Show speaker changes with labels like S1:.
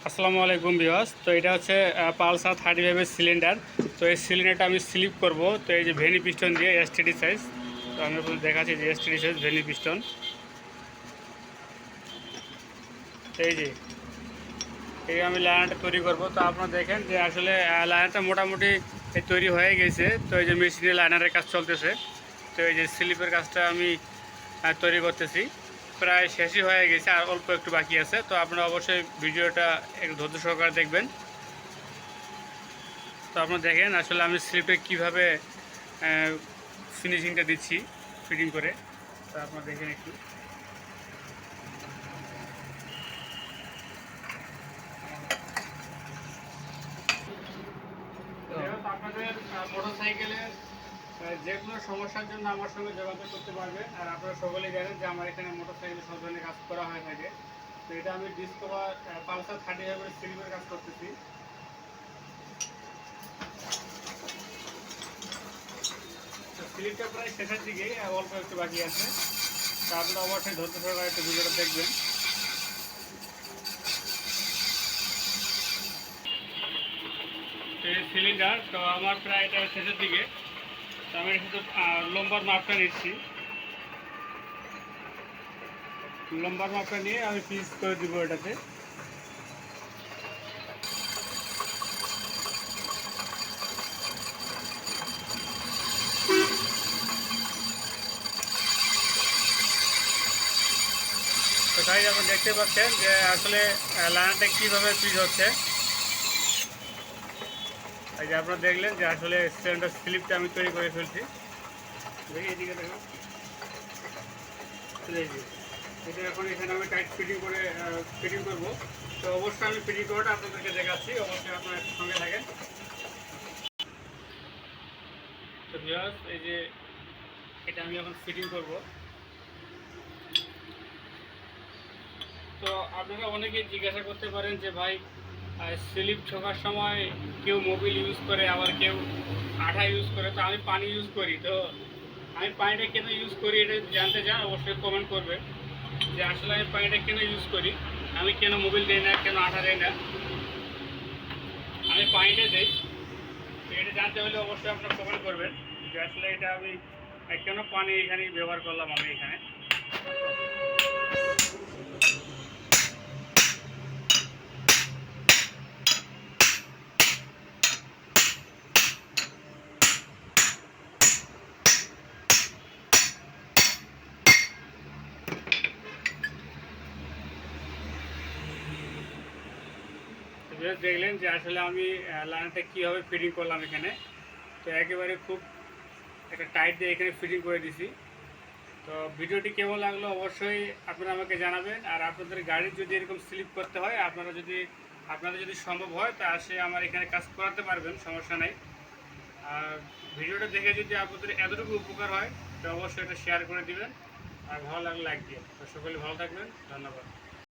S1: আসসালামু আলাইকুম ভিউয়ার্স। তো এটা হচ্ছে পালসার 35 সিলিন্ডার। তো এই সিলিন্ডারটা আমি স্লিপ করব। তো এই যে ভেনি পিস্টন দিয়ে এসটিডি সাইজ, তো আমি আপনাদের দেখাচ্ছি যে এসটিডি সাইজ ভেনি পিস্টন। এই যে এই আমি লাইনটা তৈরি করব। তো আপনারা দেখেন যে আসলে লাইনটা মোটামুটি তৈরি হয়ে গেছে। তো এই যে মেশিনে লাইনারের কাজ চলতেছে। তো এই যে স্লিপের কাজটা আমি তৈরি করতেছি, প্রায় শেষই হয়ে গেছে, আর অল্প একটু বাকি আছে। তো আপনারা অবশ্যই ভিডিওটা একটু ধৈর্য সহকারে দেখবেন। তো আপনারা দেখেন আসলে আমি স্লিপে কীভাবে ফিনিশিংটা দিচ্ছি ফিটিং করে। তো আপনারা দেখেন একটু। আপনাদের মোটর সাইকেলের যে কোনো সমস্যার জন্য আমার সঙ্গে যোগাযোগ করতে পারবে। আর আপনারা সকলেই জানেন যে আমার এখানে মোটর সাইকেলের সব ধরনের কাজ করা হয়ে থাকে। তো এটা আমি ডিসকভার পালসার 35 স্লিপের কাজ করতেছি। স্লিপটা প্রায় শেষের দিকে, অল্প একটু বাকি আছে। তো আপনারা অবশ্যই ধৈর্য সহকারে একটু ভিডিওটা দেখবেন। এই সিলিন্ডার তো আমার প্রায় এটা শেষের দিকে। তো আমি শুধু লম্বার মাপটা নিচ্ছি। লম্বার মাপটা নিয়ে আমি পিস করে দিব এটাতে। তো তাই আপনি দেখতে পাচ্ছেন যে আসলে লাইনটা কীভাবে পিস হচ্ছে। এই যে আপনারা দেখলেন যে আসলে সিলিন্ডার স্লিপটা আমি তৈরি করে ফেলছি। দেখি এদিকে দেখুন, এটা এখন এখানে আমি টাইট ফিটিং করবো। তো অবশ্যই আমি ফিটিং করাটা আপনাদেরকে দেখাচ্ছি, অবশ্যই আপনারা একটু সঙ্গে থাকেন। তো ভিউয়ার্স, এই যে এটা আমি এখন ফিটিং করব। তো আপনারা অনেকেই জিজ্ঞাসা করতে পারেন যে ভাই, স্লিপ ঠোকার সময় কেউ মোবিল ইউজ করে, আবার কেউ আঠা ইউজ করে। তো আমি পানি ইউজ করি। তো আমি পানিটা কেন ইউজ করি এটা জানতে চান, অবশ্যই কমেন্ট করবে যে আসলে আমি পানিটা কেন ইউজ করি, আমি কেন মোবিল দিই না, কেন আঠা দিই না, আমি পানিটা দিই। তো এটা জানতে হলে অবশ্যই আপনারা কমেন্ট করবেন যে আসলে এটা আমি কেন পানি এখানে ব্যবহার করলাম আমি এখানে। দেখলেন যে আসলে আমি লাইনটা কীভাবে ফিটিং করলাম এখানে। তো একেবারে খুব একটা টাইট দিয়ে এখানে ফিটিং করে দিছি। তো ভিডিওটি কেমন লাগলো অবশ্যই আপনারা আমাকে জানাবেন। আর আপনাদের গাড়ির যদি এরকম স্লিপ করতে হয়, আপনাদের যদি সম্ভব হয় তা আসে আমার এখানে কাজ করাতে পারবেন, সমস্যা নাই। আর ভিডিওটা দেখে যদি আপনাদের এতটুকু উপকার হয় তো অবশ্যই এটা শেয়ার করে দিবেন। আর ভালো লাগলে লাইক দিয়ে। তো সকলে ভালো থাকবেন, ধন্যবাদ।